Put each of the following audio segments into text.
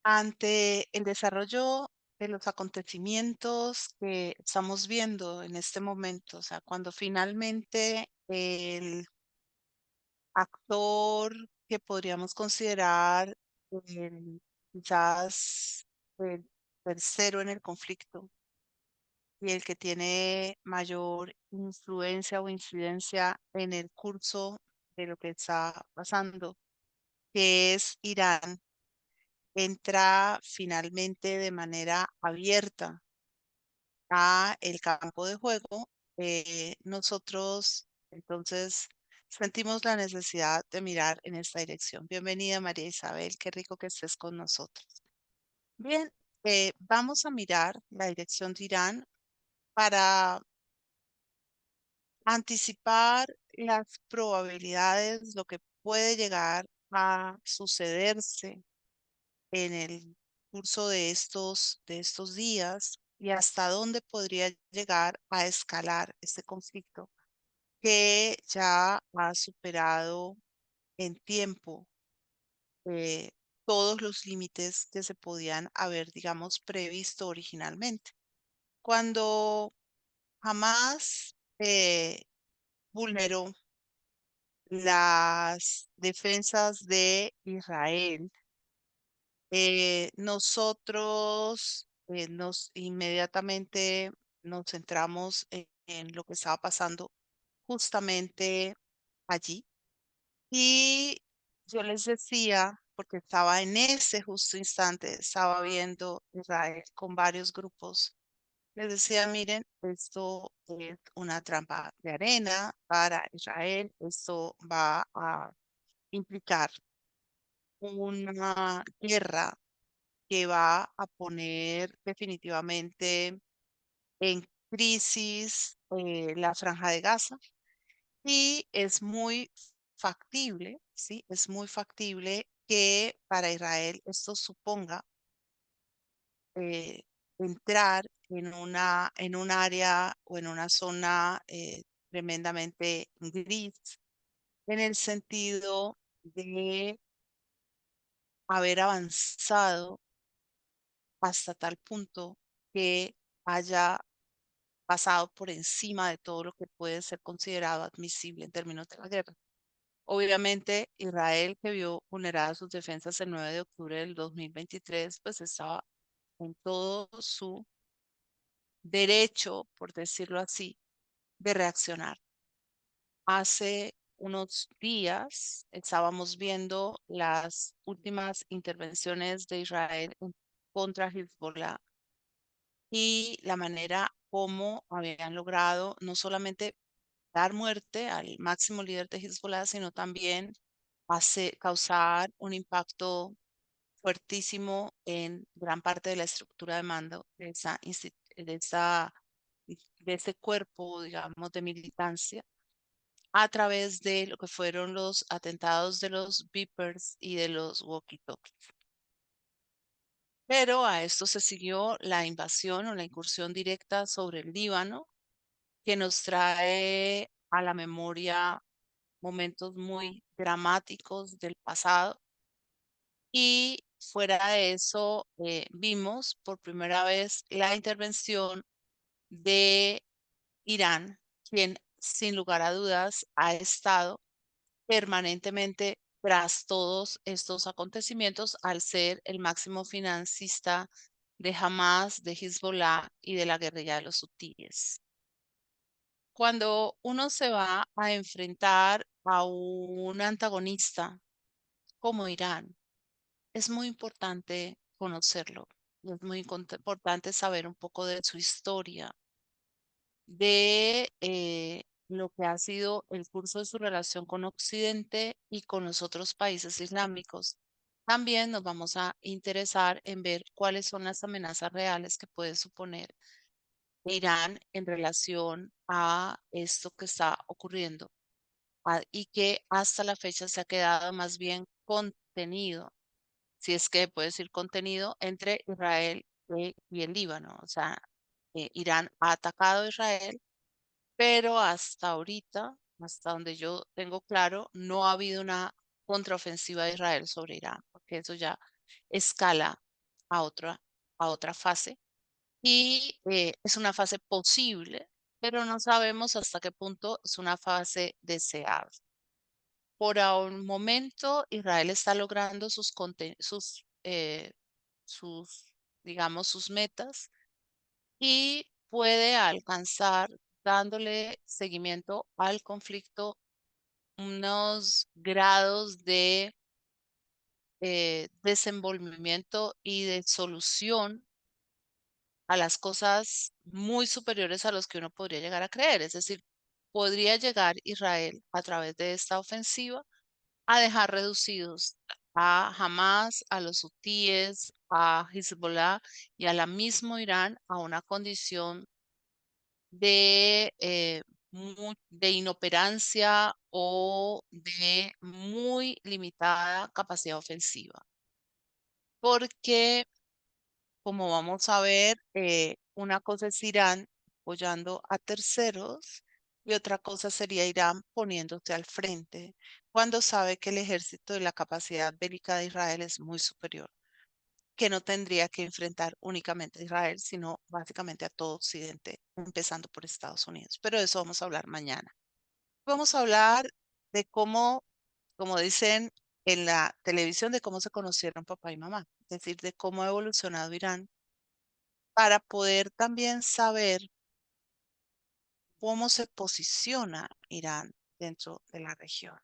Ante el desarrollo de los acontecimientos que estamos viendo en este momento, o sea, cuando finalmente el actor que podríamos considerar el, quizás el tercero en el conflicto y el que tiene mayor influencia o incidencia en el curso de lo que está pasando, que es Irán, entra finalmente de manera abierta a el campo de juego. Nosotros entonces sentimos la necesidad de mirar en esta dirección. Bienvenida, María Isabel, qué rico que estés con nosotros. Bien, vamos a mirar la dirección de Irán para anticipar las probabilidades, lo que puede llegar a sucederse en el curso de estos días y hasta dónde podría llegar a escalar este conflicto que ya ha superado en tiempo eh, todos los límites que se podían haber, digamos, previsto originalmente. Cuando Hamas vulneró las defensas de Israel, nosotros nos inmediatamente nos centramos en lo que estaba pasando justamente allí. Y yo les decía, porque estaba en ese justo instante, estaba viendo Israel con varios grupos, les decía, miren, esto es una trampa de arena para Israel, esto va a implicar una guerra que va a poner definitivamente en crisis la Franja de Gaza y es muy factible, ¿sí? Es muy factible que para Israel esto suponga eh, entrar en un área o en una zona tremendamente gris, en el sentido de haber avanzado hasta tal punto que haya pasado por encima de todo lo que puede ser considerado admisible en términos de la guerra. Obviamente, Israel, que vio vulneradas sus defensas el 9 de octubre del 2023, pues estaba en todo su derecho, por decirlo así, de reaccionar. Hace unos días estábamos viendo las últimas intervenciones de Israel contra Hezbollah y la manera como habían logrado no solamente dar muerte al máximo líder de Hezbollah, sino también causar un impacto fuertísimo en gran parte de la estructura de mando de de ese cuerpo, digamos, de militancia, a través de lo que fueron los atentados de los beepers y de los walkie-talkies. Pero a esto se siguió la invasión o la incursión directa sobre el Líbano, que nos trae a la memoria momentos muy dramáticos del pasado. Y fuera de eso, vimos por primera vez la intervención de Irán, quien sin lugar a dudas ha estado permanentemente tras todos estos acontecimientos al ser el máximo financista de Hamas, de Hezbollah y de la guerrilla de los hutíes. Cuando uno se va a enfrentar a un antagonista como Irán, es muy importante conocerlo. Y es muy importante saber un poco de su historia, de lo que ha sido el curso de su relación con Occidente y con los otros países islámicos. También nos vamos a interesar en ver cuáles son las amenazas reales que puede suponer Irán en relación a esto que está ocurriendo y que hasta la fecha se ha quedado más bien contenido, si es que puede decir contenido, entre Israel y el Líbano. O sea, Irán ha atacado a Israel, pero hasta ahorita, hasta donde yo tengo claro, no ha habido una contraofensiva de Israel sobre Irán, porque eso ya escala. a otra fase y es una fase posible, pero no sabemos hasta qué punto es una fase deseable. Por un momento, Israel está logrando sus, digamos, sus metas y puede alcanzar, dándole seguimiento al conflicto, unos grados de desenvolvimiento y de solución a las cosas muy superiores a los que uno podría llegar a creer. Es decir, podría llegar Israel a través de esta ofensiva a dejar reducidos a Hamas, a los hutíes, a Hezbollah y a la mismo Irán a una condición de, de inoperancia o de muy limitada capacidad ofensiva. Porque, como vamos a ver, una cosa es Irán apoyando a terceros y otra cosa sería Irán poniéndose al frente cuando sabe que el ejército y la capacidad bélica de Israel es muy superior, que no tendría que enfrentar únicamente a Israel, sino básicamente a todo Occidente, empezando por Estados Unidos. Pero de eso vamos a hablar mañana. Vamos a hablar de cómo, como dicen en la televisión, de cómo se conocieron papá y mamá, es decir, de cómo ha evolucionado Irán para poder también saber cómo se posiciona Irán dentro de la región.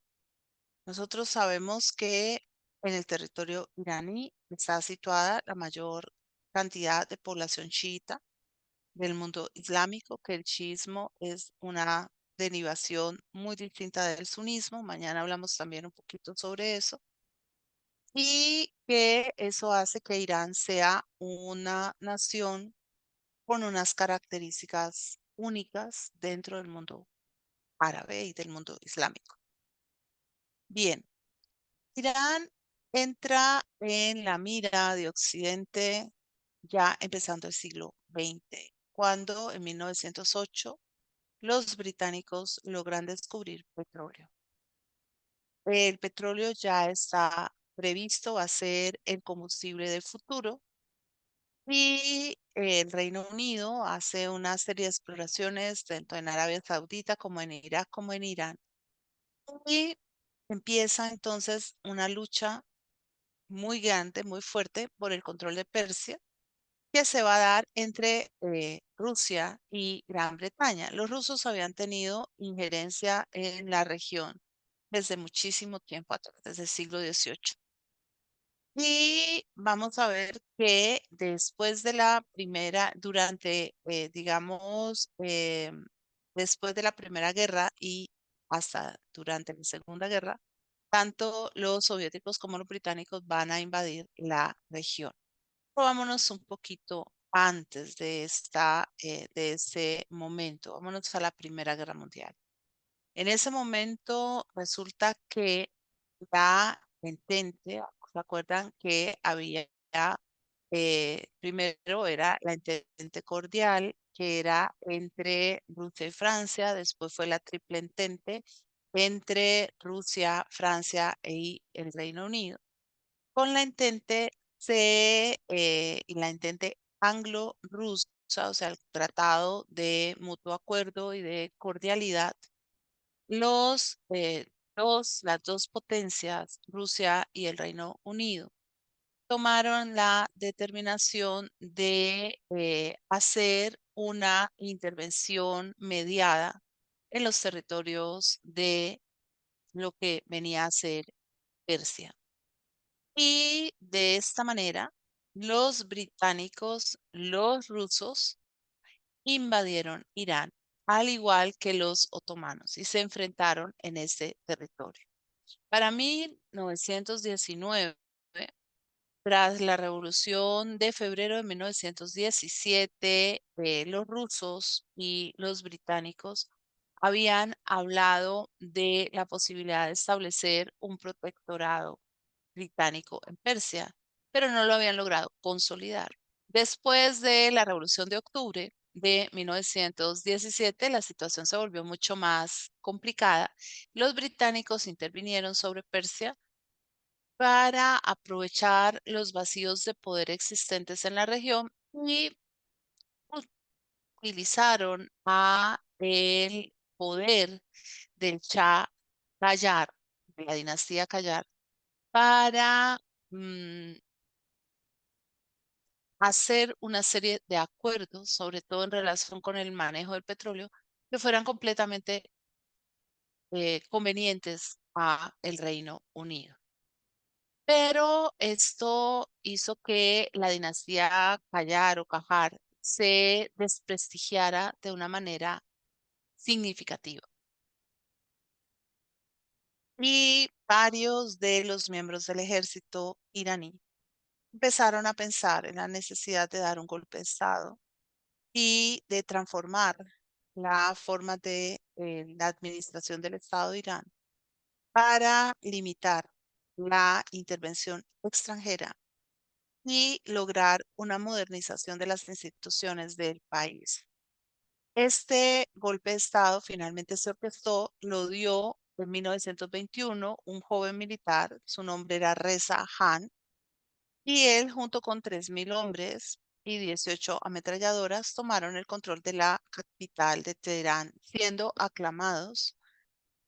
Nosotros sabemos que en el territorio iraní está situada la mayor cantidad de población chiita del mundo islámico, que el chiismo es una derivación muy distinta del sunismo. Mañana hablamos también un poquito sobre eso. Y que eso hace que Irán sea una nación con unas características únicas dentro del mundo árabe y del mundo islámico. Bien, Irán entra en la mira de Occidente ya empezando el siglo XX, cuando en 1908 los británicos logran descubrir petróleo. El petróleo ya está previsto a ser el combustible del futuro y el Reino Unido hace una serie de exploraciones tanto en Arabia Saudita como en Irak como en Irán. Y empieza entonces una lucha muy grande, muy fuerte por el control de Persia, que se va a dar entre Rusia y Gran Bretaña. Los rusos habían tenido injerencia en la región desde muchísimo tiempo atrás, desde el siglo XVIII. Y vamos a ver que después de la primera, durante, digamos, después de la Primera Guerra y hasta durante la Segunda Guerra, tanto los soviéticos como los británicos van a invadir la región. Vámonos un poquito antes de ese momento. Vámonos a la Primera Guerra Mundial. En ese momento resulta que la entente, ¿se acuerdan que había, primero era la entente cordial, que era entre Rusia y Francia, después fue la triple entente entre Rusia, Francia y el Reino Unido. Con la entente y la entente anglo-rusa, o sea, el tratado de mutuo acuerdo y de cordialidad, las dos potencias, Rusia y el Reino Unido, tomaron la determinación de hacer una intervención mediada en los territorios de lo que venía a ser Persia. Y de esta manera, los británicos, los rusos, invadieron Irán, al igual que los otomanos, y se enfrentaron en ese territorio. Para 1919, tras la Revolución de febrero de 1917, los rusos y los británicos habían hablado de la posibilidad de establecer un protectorado británico en Persia, pero no lo habían logrado consolidar. Después de la Revolución de Octubre de 1917, la situación se volvió mucho más complicada. Los británicos intervinieron sobre Persia, para aprovechar los vacíos de poder existentes en la región y utilizaron a el poder del Shah Qajar, de la dinastía Qajar, para mm, hacer una serie de acuerdos, sobre todo en relación con el manejo del petróleo, que fueran completamente convenientes a el Reino Unido. Pero esto hizo que la dinastía Qajar o Qajar se desprestigiara de una manera significativa. Y varios de los miembros del ejército iraní empezaron a pensar en la necesidad de dar un golpe de Estado y de transformar la forma de la administración del Estado de Irán para limitar la intervención extranjera y lograr una modernización de las instituciones del país. Este golpe de Estado finalmente se orquestó, lo dio en 1921 un joven militar, su nombre era Reza Khan, y él junto con 3.000 hombres y 18 ametralladoras tomaron el control de la capital de Teherán, siendo aclamados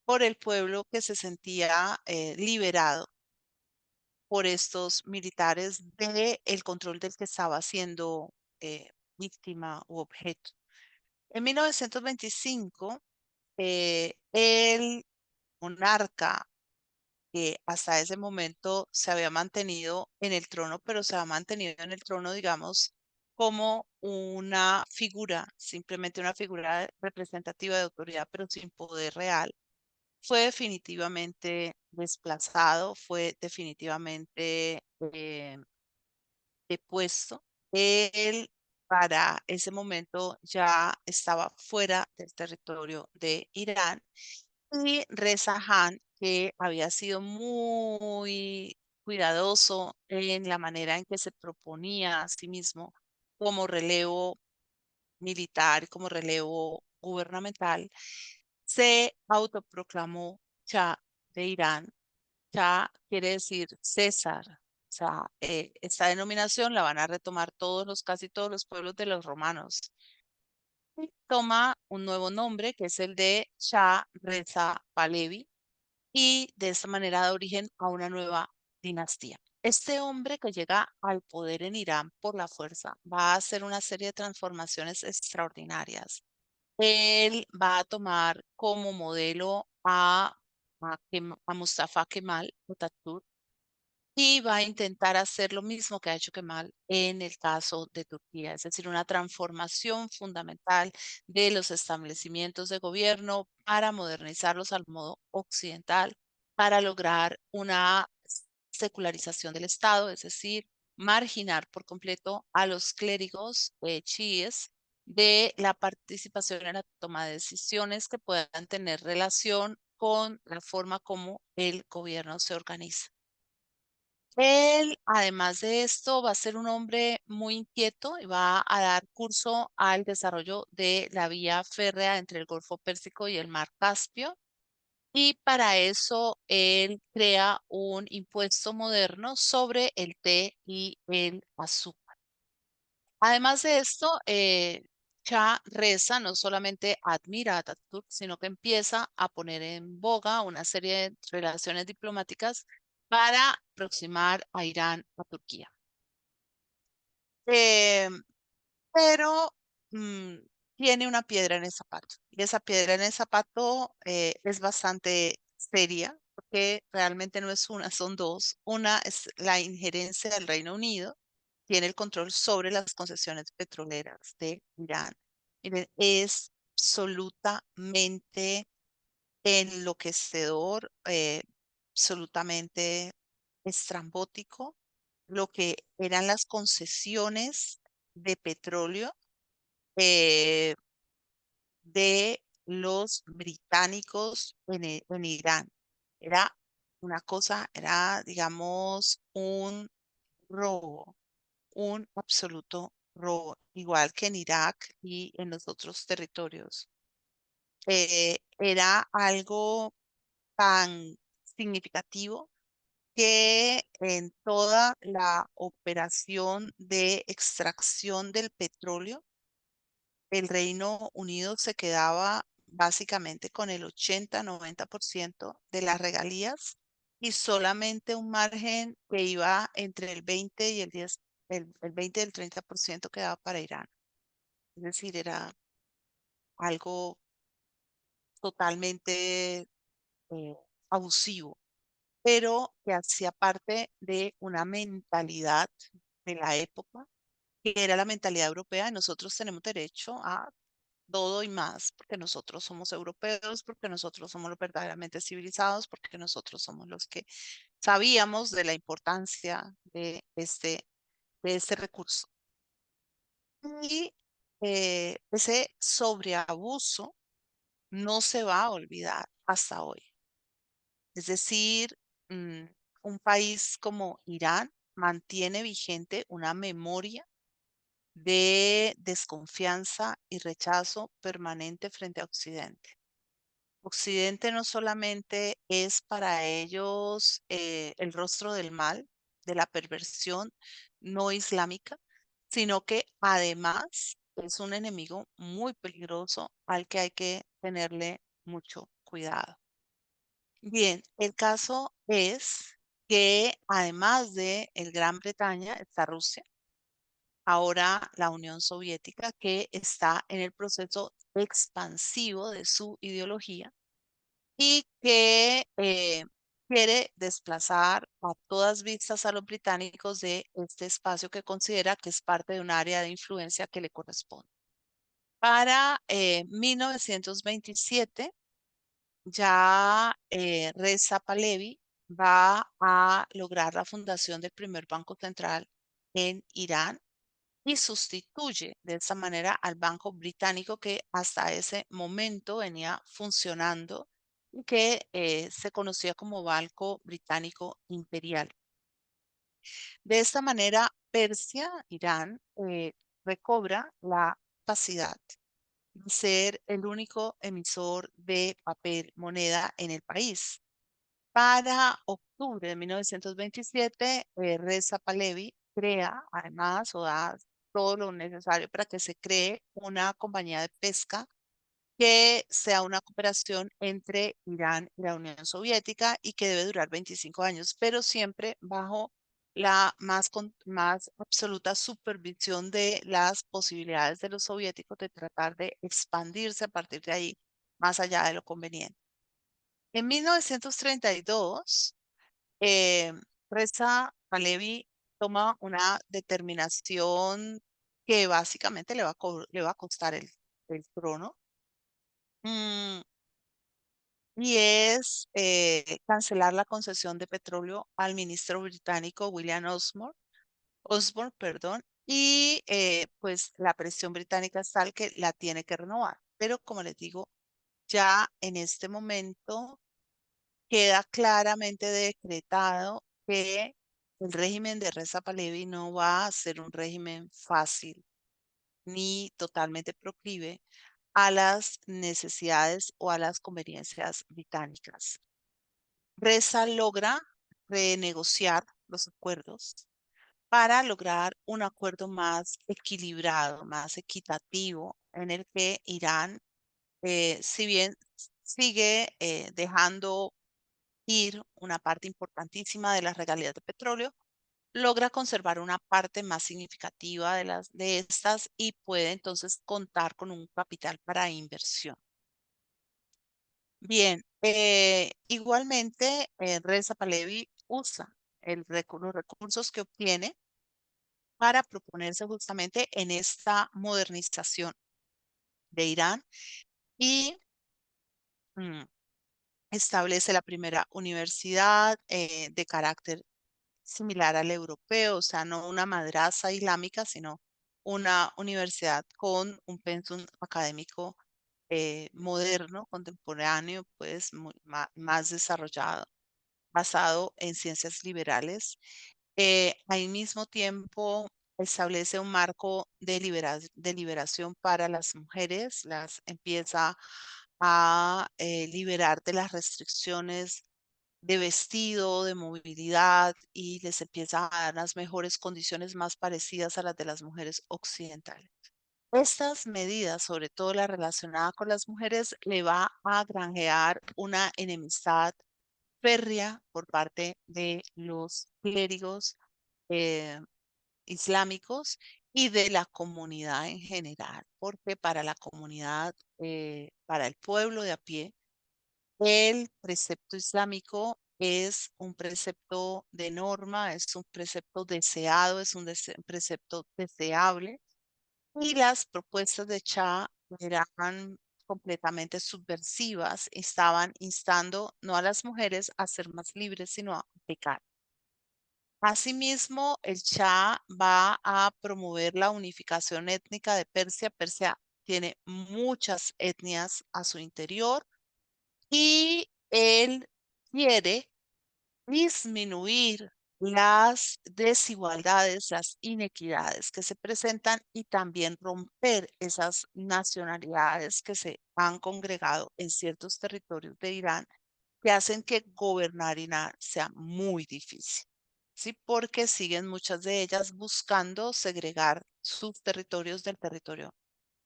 por el pueblo que se sentía liberado por estos militares de el control del que estaba siendo víctima u objeto. En 1925, el monarca que hasta ese momento se había mantenido en el trono, pero se ha mantenido en el trono, digamos, como una figura, simplemente una figura representativa de autoridad, pero sin poder real, fue definitivamente desplazado, fue definitivamente depuesto. Él para ese momento ya estaba fuera del territorio de Irán y Reza Khan, que había sido muy cuidadoso en la manera en que se proponía a sí mismo como relevo militar, como relevo gubernamental, se autoproclamó Shah de Irán. Shah quiere decir César. O sea, esta denominación la van a retomar casi todos los pueblos de los romanos. Y toma un nuevo nombre que es el de Shah Reza Pahlavi y de esta manera da origen a una nueva dinastía. Este hombre que llega al poder en Irán por la fuerza va a hacer una serie de transformaciones extraordinarias. Él va a tomar como modelo a Mustafa Kemal Atatürk y va a intentar hacer lo mismo que ha hecho Kemal en el caso de Turquía, es decir, una transformación fundamental de los establecimientos de gobierno para modernizarlos al modo occidental, para lograr una secularización del Estado, es decir, marginar por completo a los clérigos chiíes de la participación en la toma de decisiones que puedan tener relación con la forma como el gobierno se organiza. Él, además de esto, va a ser un hombre muy inquieto y va a dar curso al desarrollo de la vía férrea entre el Golfo Pérsico y el Mar Caspio. Y para eso él crea un impuesto moderno sobre el té y el azúcar. Además de esto, Shah Reza no solamente admira a Atatürk, sino que empieza a poner en boga una serie de relaciones diplomáticas para aproximar a Irán a Turquía. Eh, pero mm, tiene una piedra en el zapato. Y esa piedra en el zapato es bastante seria, porque realmente no es una, son dos. Una es la injerencia del Reino Unido, tiene el control sobre las concesiones petroleras de Irán. Miren, es absolutamente enloquecedor, absolutamente estrambótico lo que eran las concesiones de petróleo eh, de los británicos en Irán. Era una cosa, era, digamos, un robo, un absoluto robo, igual que en Irak y en los otros territorios. Era algo tan significativo que en toda la operación de extracción del petróleo, el Reino Unido se quedaba básicamente con el 80-90% de las regalías y solamente un margen que iba entre el 20 y el 10, el 20 y el 30% quedaba para Irán. Es decir, era algo totalmente eh, abusivo, pero que hacía parte de una mentalidad de la época, que era la mentalidad europea. Nosotros tenemos derecho a todo y más, porque nosotros somos europeos, porque nosotros somos los verdaderamente civilizados, porque nosotros somos los que sabíamos de la importancia de este recurso. Y ese sobreabuso no se va a olvidar hasta hoy. Es decir, mm, un país como Irán mantiene vigente una memoria de desconfianza y rechazo permanente frente a Occidente. Occidente no solamente es para ellos el rostro del mal, de la perversión no islámica, sino que además es un enemigo muy peligroso al que hay que tenerle mucho cuidado. Bien, el caso es que además de el Gran Bretaña está Rusia, ahora la Unión Soviética, que está en el proceso expansivo de su ideología y que quiere desplazar a todas vistas a los británicos de este espacio que considera que es parte de un área de influencia que le corresponde. Para 1927, ya Reza Pahlavi va a lograr la fundación del primer banco central en Irán y sustituye de esta manera al Banco Británico que hasta ese momento venía funcionando y que se conocía como Banco Británico Imperial. De esta manera, Persia, Irán, recobra la capacidad de ser el único emisor de papel moneda en el país. Para octubre de 1927, Reza Pahlavi crea, además, o da todo lo necesario para que se cree una compañía de pesca que sea una cooperación entre Irán y la Unión Soviética y que debe durar 25 años, pero siempre bajo la más absoluta supervisión de las posibilidades de los soviéticos de tratar de expandirse a partir de ahí, más allá de lo conveniente. En 1932, eh, Reza Pahlavi toma una determinación que básicamente le va a costar el trono, mm, y es cancelar la concesión de petróleo al ministro británico William Osborne, perdón, y pues la presión británica es tal que la tiene que renovar. Pero como les digo, ya en este momento queda claramente decretado que el régimen de Reza Pahlavi no va a ser un régimen fácil ni totalmente proclive a las necesidades o a las conveniencias británicas. Reza logra renegociar los acuerdos para lograr un acuerdo más equilibrado, más equitativo, en el que Irán, si bien sigue dejando ir una parte importantísima de las regalías de petróleo, logra conservar una parte más significativa de estas y puede entonces contar con un capital para inversión. Bien, igualmente Reza Pahlavi usa los recursos que obtiene para proponerse justamente en esta modernización de Irán y mm, establece la primera universidad de carácter similar al europeo, o sea, no una madrasa islámica, sino una universidad con un pensum académico moderno, contemporáneo, pues más desarrollado, basado en ciencias liberales. Al mismo tiempo, establece un marco de liberación para las mujeres, las empieza a liberar de las restricciones de vestido, de movilidad y les empieza a dar unas mejores condiciones más parecidas a las de las mujeres occidentales. Estas medidas, sobre todo la relacionada con las mujeres, le va a granjear una enemistad férrea por parte de los clérigos eh, islámicos y de la comunidad en general, porque para la comunidad, para el pueblo de a pie, el precepto islámico es un precepto de norma, es un precepto deseado, es un precepto deseable y las propuestas de Shah eran completamente subversivas, estaban instando no a las mujeres a ser más libres, sino a pecar. Asimismo, el Shah va a promover la unificación étnica de Persia. Persia tiene muchas etnias a su interior y él quiere disminuir las desigualdades, las inequidades que se presentan y también romper esas nacionalidades que se han congregado en ciertos territorios de Irán que hacen que gobernar Irán sea muy difícil. Sí, porque siguen muchas de ellas buscando segregar sus territorios del territorio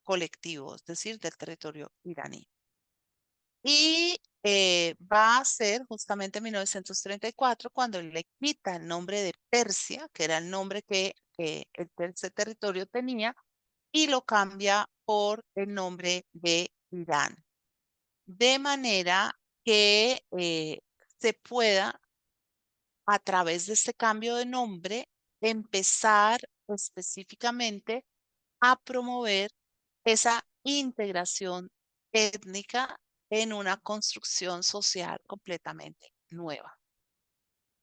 colectivo, es decir, del territorio iraní. Y va a ser justamente en 1934 cuando él le quita el nombre de Persia, que era el nombre que ese territorio tenía, y lo cambia por el nombre de Irán. De manera que se pueda, a través de este cambio de nombre, empezar específicamente a promover esa integración étnica en una construcción social completamente nueva.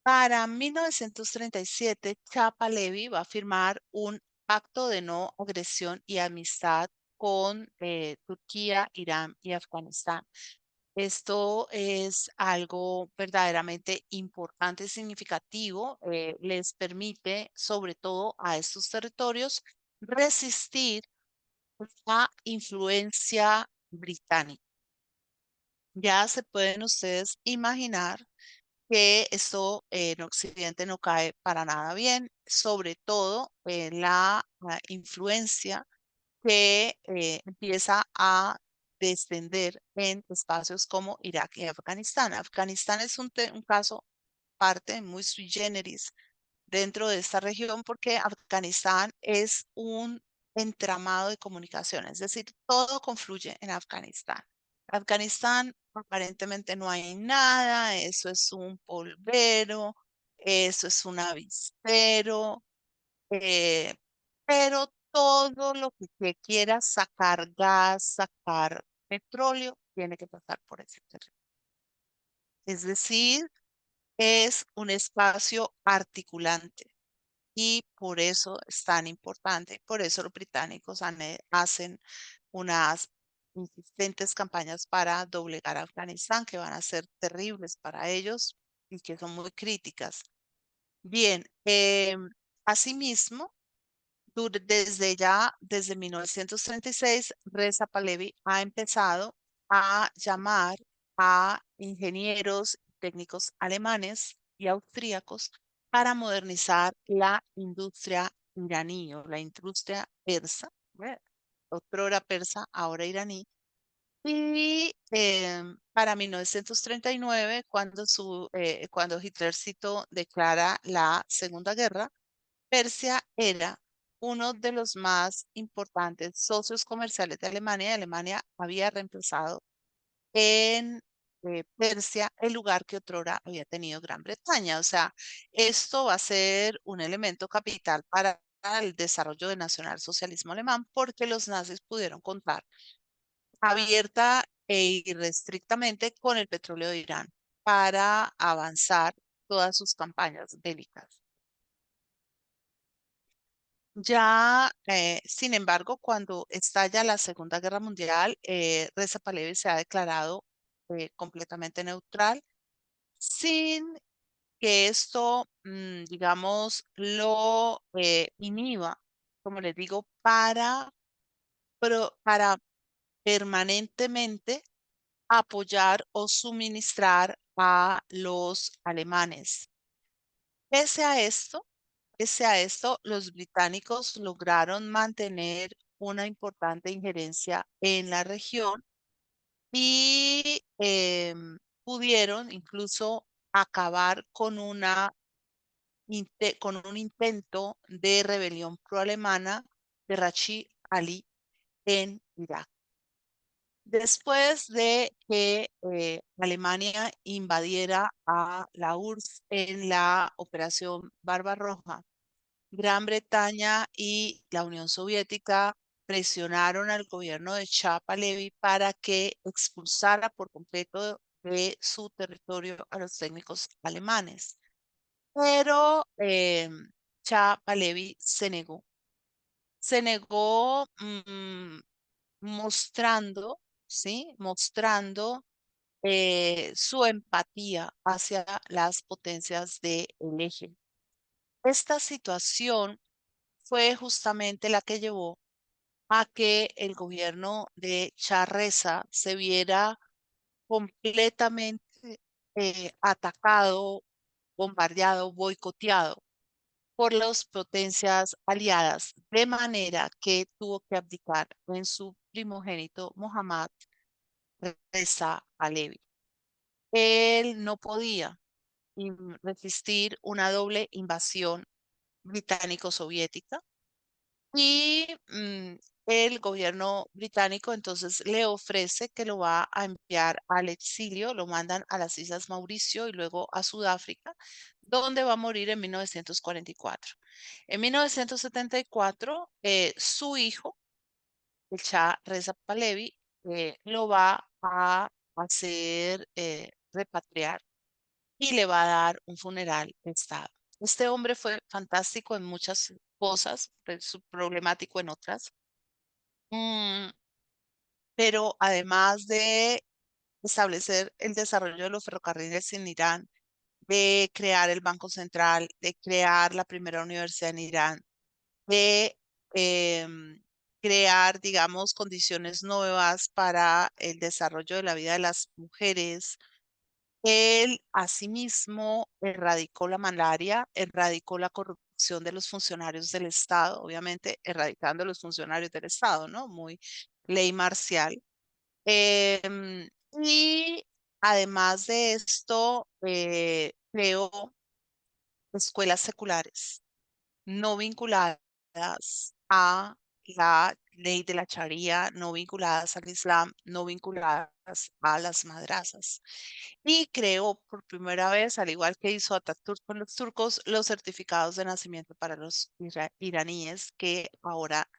Para 1937, Chapa Levi va a firmar un pacto de no agresión y amistad con Turquía, Irán y Afganistán. Esto es algo verdaderamente importante y significativo. Les permite, sobre todo a estos territorios, resistir la influencia británica. Ya se pueden ustedes imaginar que esto en Occidente no cae para nada bien, sobre todo la influencia que empieza a descender en espacios como Irak y Afganistán. Afganistán es un caso aparte, muy sui generis, dentro de esta región porque Afganistán es un entramado de comunicaciones, es decir, todo confluye en Afganistán. Afganistán aparentemente no hay nada, eso es un polvero, eso es un avispero, eh, pero todo lo que quiera sacar gas, sacar petróleo, tiene que pasar por ese territorio. Es decir, es un espacio articulante y por eso es tan importante. Por eso los británicos hacen unas insistentes campañas para doblegar a Afganistán, que van a ser terribles para ellos y que son muy críticas. Bien, asimismo, desde 1936, Reza Pahlavi ha empezado a llamar a ingenieros técnicos alemanes y austríacos para modernizar la industria iraní o la industria persa, ¿ve? Otrora persa, ahora iraní. Y para 1939, cuando Hitlercito declara la Segunda Guerra, Persia era uno de los más importantes socios comerciales de Alemania y Alemania había reemplazado en Persia el lugar que otrora había tenido Gran Bretaña. O sea, esto va a ser un elemento capital para el desarrollo del nacionalsocialismo alemán porque los nazis pudieron contar abierta e irrestrictamente con el petróleo de Irán para avanzar todas sus campañas bélicas. Ya, sin embargo, cuando estalla la Segunda Guerra Mundial, Reza Pahlavi se ha declarado completamente neutral, sin que esto, digamos, lo inhiba, como les digo, para permanentemente apoyar o suministrar a los alemanes. Pese a esto, Pese a esto, los británicos lograron mantener una importante injerencia en la región y pudieron incluso acabar con con un intento de rebelión proalemana de Rachid Ali en Irak. Después de que Alemania invadiera a la URSS en la Operación Barbarroja, Gran Bretaña y la Unión Soviética presionaron al gobierno de Shah Pahlavi para que expulsara por completo de su territorio a los técnicos alemanes. Pero Shah Pahlavi se negó. Se negó mostrando, ¿sí? Mostrando su empatía hacia las potencias del eje. Esta situación fue justamente la que llevó a que el gobierno de Shah Reza se viera completamente atacado, bombardeado, boicoteado por las potencias aliadas, de manera que tuvo que abdicar en su primogénito Mohammad Reza Pahlavi. Él no podía resistir una doble invasión británico-soviética. Y el gobierno británico entonces le ofrece que lo va a enviar al exilio, lo mandan a las Islas Mauricio y luego a Sudáfrica, donde va a morir en 1944. En 1974, su hijo, el Shah Reza Pahlavi, lo va a hacer repatriar y le va a dar un funeral de Estado. Este hombre fue fantástico en muchas cosas, problemático en otras. Mm, pero además de establecer el desarrollo de los ferrocarriles en Irán, de crear el Banco Central, de crear la primera universidad en Irán, de crear, digamos, condiciones nuevas para el desarrollo de la vida de las mujeres. Él asimismo erradicó la malaria, erradicó la corrupción de los funcionarios del Estado, obviamente erradicando a los funcionarios del Estado, ¿no? Muy ley marcial. Em, y además de esto, creó escuelas seculares no vinculadas a la ley de la Sharia, no vinculadas al Islam, no vinculadas a las madrazas. Y creó por primera vez, al igual que hizo Atatürk con los turcos, los certificados de nacimiento para los iraníes que ahora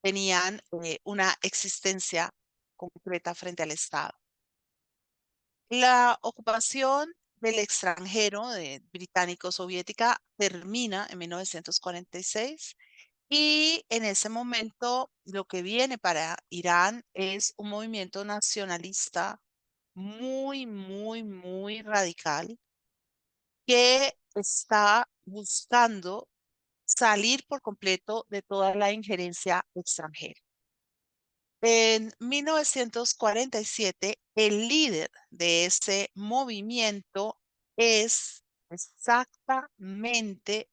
tenían una existencia concreta frente al Estado. La ocupación del extranjero de británico-soviética termina en 1946 y en ese momento lo que viene para Irán es un movimiento nacionalista muy radical que está buscando salir por completo de toda la injerencia extranjera. En 1947, el líder de ese movimiento es exactamente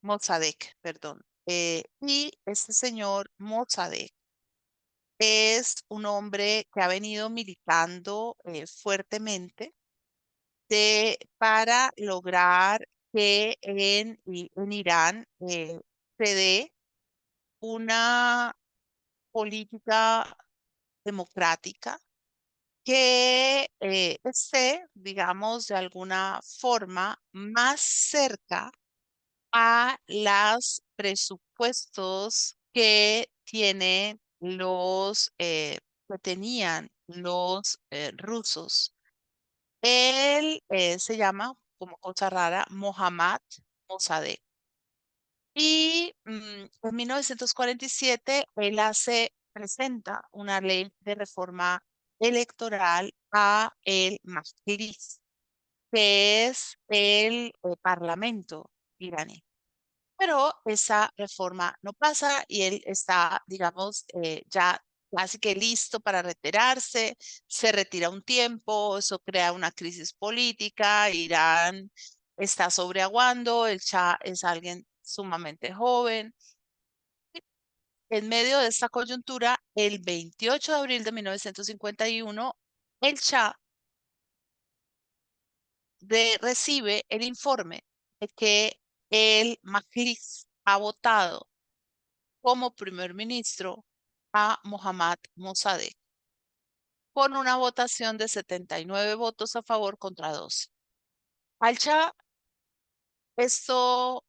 Mossadegh, perdón. Y este señor Mossadegh es un hombre que ha venido militando fuertemente para lograr que en Irán se dé una política democrática que esté, digamos, de alguna forma más cerca a los presupuestos que tenían los rusos. Él se llama, como cosa rara, Mohammad Mossadegh. Y en 1947 presenta una ley de reforma electoral a el Majlis, que es el parlamento iraní. Pero esa reforma no pasa y él está, digamos, ya casi que listo para retirarse, se retira un tiempo, eso crea una crisis política, Irán está sobreaguando, el Shah es alguien sumamente joven. En medio de esta coyuntura, el 28 de abril de 1951, el Shah recibe el informe de que el Majlis ha votado como primer ministro a Mohammad Mossadegh con una votación de 79 votos a favor contra 12. Al Shah esto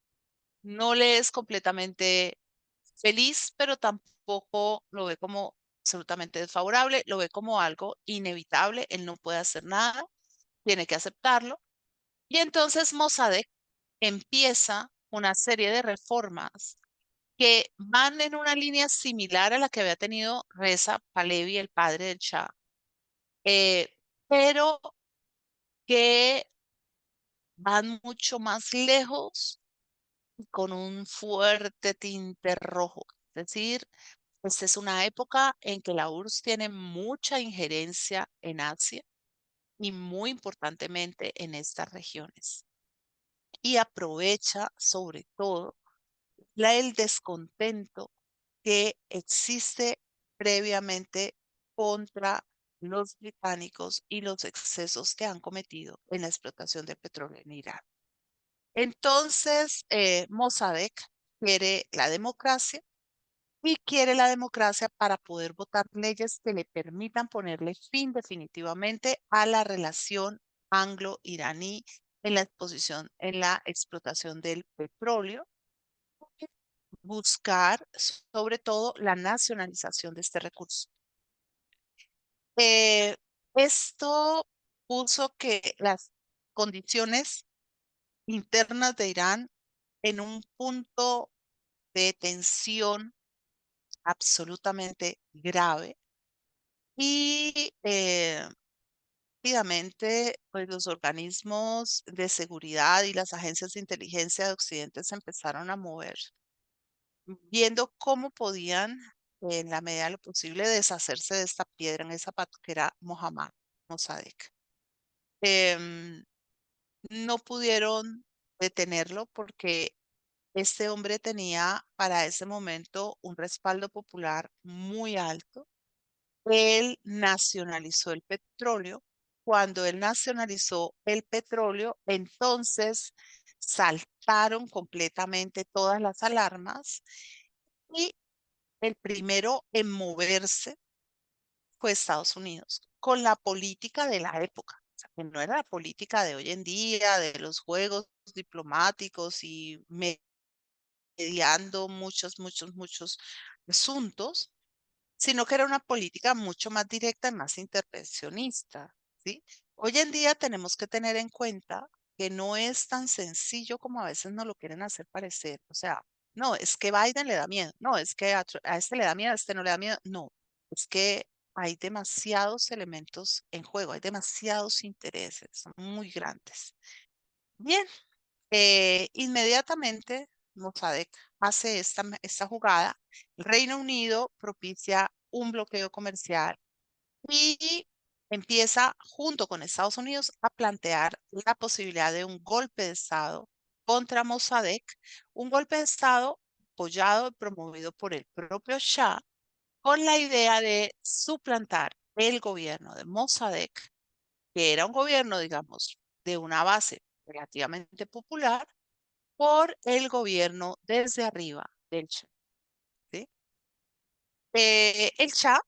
no le es completamente feliz, pero tampoco lo ve como absolutamente desfavorable, lo ve como algo inevitable, él no puede hacer nada, tiene que aceptarlo. Y entonces Mossadegh empieza una serie de reformas que van en una línea similar a la que había tenido Reza Pahlavi, el padre del Shah, eh, pero que van mucho más lejos y con un fuerte tinte rojo. Es decir, esta es una época en que la URSS tiene mucha injerencia en Asia y muy importantemente en estas regiones. Y aprovecha sobre todo el descontento que existe previamente contra los británicos y los excesos que han cometido en la explotación del petróleo en Irán. Entonces, Mossadegh quiere la democracia y quiere la democracia para poder votar leyes que le permitan ponerle fin definitivamente a la relación anglo-iraní en la exposición, en la explotación del petróleo, buscar sobre todo la nacionalización de este recurso. Eh, Esto puso que las condiciones internas de Irán en un punto de tensión absolutamente grave y rápidamente pues los organismos de seguridad y las agencias de inteligencia de Occidente se empezaron a mover, viendo cómo podían, en la medida de lo posible, deshacerse de esta piedra en el zapato que era Mohammad Mossadegh. Em, no pudieron detenerlo porque este hombre tenía para ese momento un respaldo popular muy alto. Él nacionalizó el petróleo. Cuando él nacionalizó el petróleo, entonces saltaron completamente todas las alarmas y el primero en moverse fue Estados Unidos, con la política de la época. O sea, que no era la política de hoy en día, de los juegos diplomáticos y mediando muchos asuntos, sino que era una política mucho más directa y más intervencionista, ¿sí? Hoy en día tenemos que tener en cuenta que no es tan sencillo como a veces nos lo quieren hacer parecer. O sea, no, es que Biden le da miedo, no, es que a este le da miedo, a este no le da miedo, no, es que hay demasiados elementos en juego, hay demasiados intereses, son muy grandes. Bien, inmediatamente Mossadegh hace esta jugada. El Reino Unido propicia un bloqueo comercial y empieza junto con Estados Unidos a plantear la posibilidad de un golpe de Estado contra Mossadegh, un golpe de Estado apoyado y promovido por el propio Shah, con la idea de suplantar el gobierno de Mossadegh, que era un gobierno, digamos, de una base relativamente popular, por el gobierno desde arriba del Shah, ¿sí? El Shah,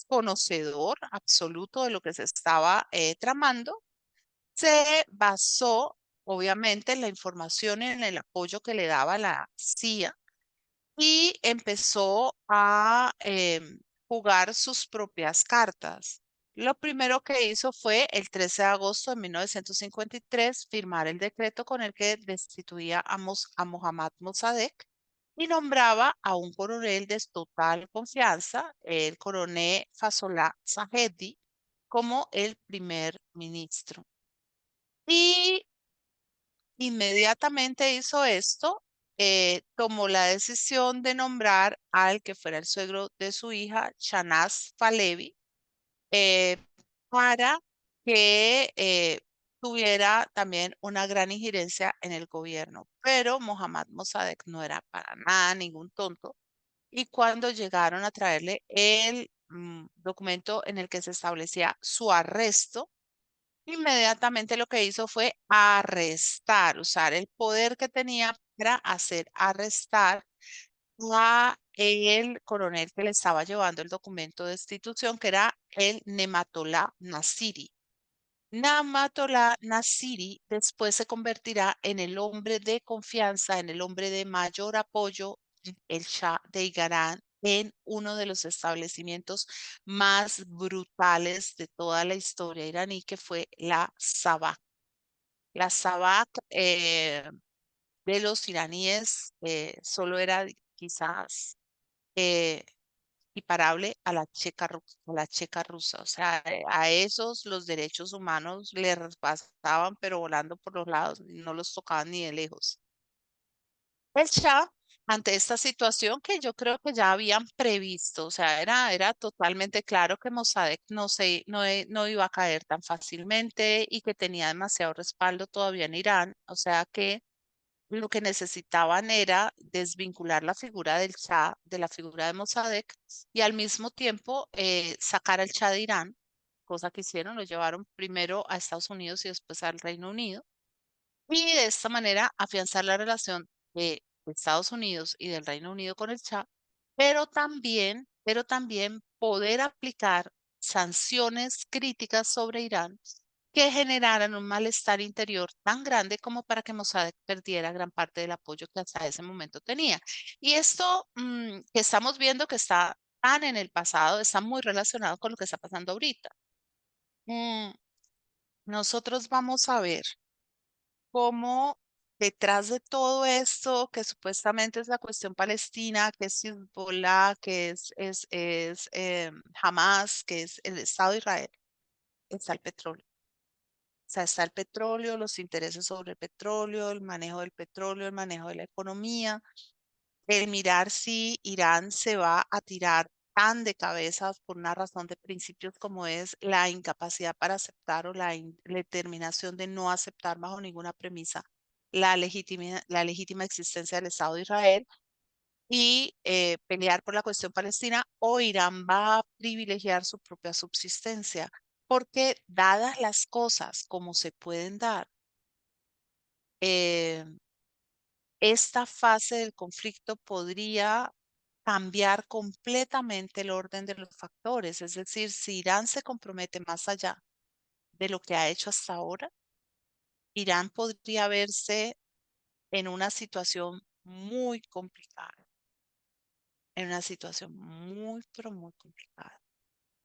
conocedor absoluto de lo que se estaba tramando, se basó obviamente en la información y en el apoyo que le daba la CIA y empezó a jugar sus propias cartas. Lo primero que hizo fue el 13 de agosto de 1953 firmar el decreto con el que destituía a Mohammad Mossadegh y nombraba a un coronel de total confianza, el coronel Fasollah Zahedi, como el primer ministro. Y inmediatamente hizo esto. tomó la decisión de nombrar al que fuera el suegro de su hija, Shanaz Pahlavi, eh, para que tuviera también una gran injerencia en el gobierno. Pero Mohammad Mossadegh no era para nada ningún tonto. Y cuando llegaron a traerle el documento en el que se establecía su arresto, inmediatamente lo que hizo fue arrestar, usar el poder que tenía para hacer arrestar a el coronel que le estaba llevando el documento de destitución, que era el Nematollah Nasiri. Nematollah Nasiri después se convertirá en el hombre de confianza, en el hombre de mayor apoyo, el Shah de Irán, en uno de los establecimientos más brutales de toda la historia iraní, que fue la Sabak. La Sabak de los iraníes solo era quizás eh, equiparable a la a la checa rusa. O sea, a esos los derechos humanos les pasaban, pero volando por los lados, no los tocaban ni de lejos. El Shah, ante esta situación que yo creo que ya habían previsto, o sea, era totalmente claro que Mossadegh no iba a caer tan fácilmente y que tenía demasiado respaldo todavía en Irán, o sea que lo que necesitaban era desvincular la figura del Shah de la figura de Mossadegh y al mismo tiempo sacar al Shah de Irán, cosa que hicieron, lo llevaron primero a Estados Unidos y después al Reino Unido, y de esta manera afianzar la relación de Estados Unidos y del Reino Unido con el Shah, pero también poder aplicar sanciones críticas sobre Irán que generaran un malestar interior tan grande como para que Mossadegh perdiera gran parte del apoyo que hasta ese momento tenía. Y esto que estamos viendo que está tan en el pasado, está muy relacionado con lo que está pasando ahorita. Mm, Nosotros vamos a ver cómo detrás de todo esto, que supuestamente es la cuestión palestina, que es Hezbollah, que es Hamas, que es el Estado de Israel, está el petróleo. O sea, está el petróleo, los intereses sobre el petróleo, el manejo del petróleo, el manejo de la economía, el mirar si Irán se va a tirar tan de cabeza por una razón de principios como es la incapacidad para aceptar o la determinación de no aceptar bajo ninguna premisa la legítima existencia del Estado de Israel y pelear por la cuestión palestina, o Irán va a privilegiar su propia subsistencia, porque dadas las cosas como se pueden dar, eh, esta fase del conflicto podría cambiar completamente el orden de los factores. Es decir, si Irán se compromete más allá de lo que ha hecho hasta ahora, Irán podría verse en una situación muy complicada, en una situación muy, pero muy complicada.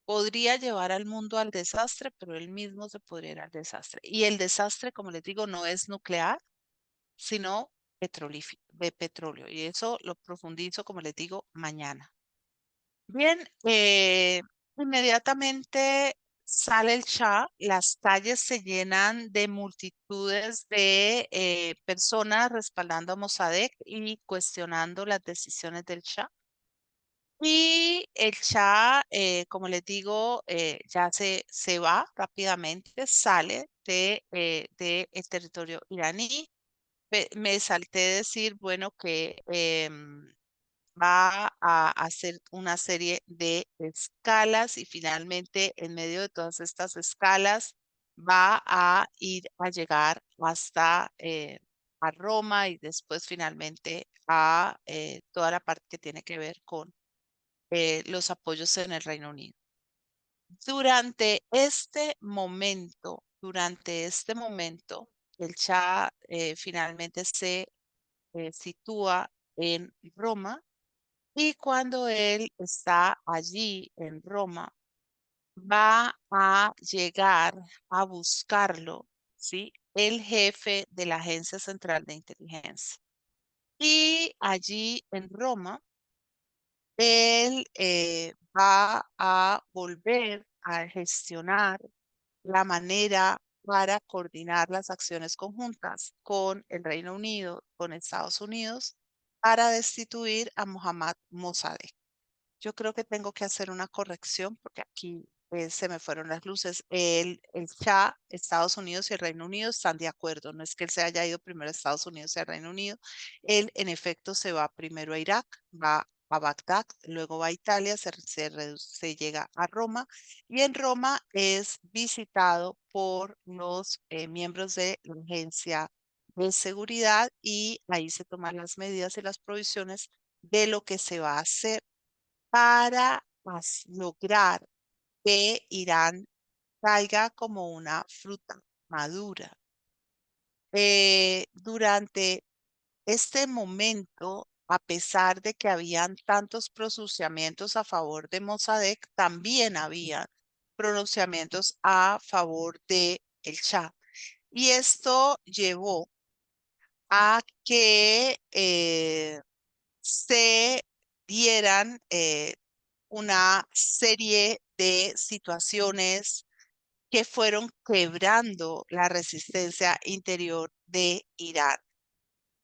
Podría llevar al mundo al desastre, pero él mismo se podría ir al desastre. Y el desastre, como les digo, no es nuclear, sino de petróleo. Y eso lo profundizo, como les digo, mañana. Bien, inmediatamente sale el Shah, las calles se llenan de multitudes de personas respaldando a Mossadegh y cuestionando las decisiones del Shah. Y el Shah, como les digo, ya se va rápidamente, sale de el territorio iraní. Me salté decir, bueno, que va a hacer una serie de escalas y finalmente en medio de todas estas escalas va a ir a llegar hasta a Roma y después finalmente a toda la parte que tiene que ver con los apoyos en el Reino Unido. Durante este momento, el Shah finalmente se sitúa en Roma y cuando él está allí en Roma, va a llegar a buscarlo, ¿sí? El jefe de la Agencia Central de Inteligencia. Y allí en Roma, él va a volver a gestionar la manera para coordinar las acciones conjuntas con el Reino Unido, con Estados Unidos para destituir a Mohammad Mossadegh. Yo creo que tengo que hacer una corrección porque aquí se me fueron las luces. El Shah, Estados Unidos y el Reino Unido están de acuerdo. No es que él se haya ido primero a Estados Unidos y al Reino Unido. Él, en efecto, se va primero a Irak, va a Bagdad, luego va a Italia, se llega a Roma y en Roma es visitado por los miembros de la agencia de seguridad y ahí se toman las medidas y las provisiones de lo que se va a hacer para lograr que Irán caiga como una fruta madura. Durante este momento, a pesar de que habían tantos pronunciamientos a favor de Mossadegh, también había pronunciamientos a favor de el Shah. Y esto llevó a que se dieran una serie de situaciones que fueron quebrando la resistencia interior de Irán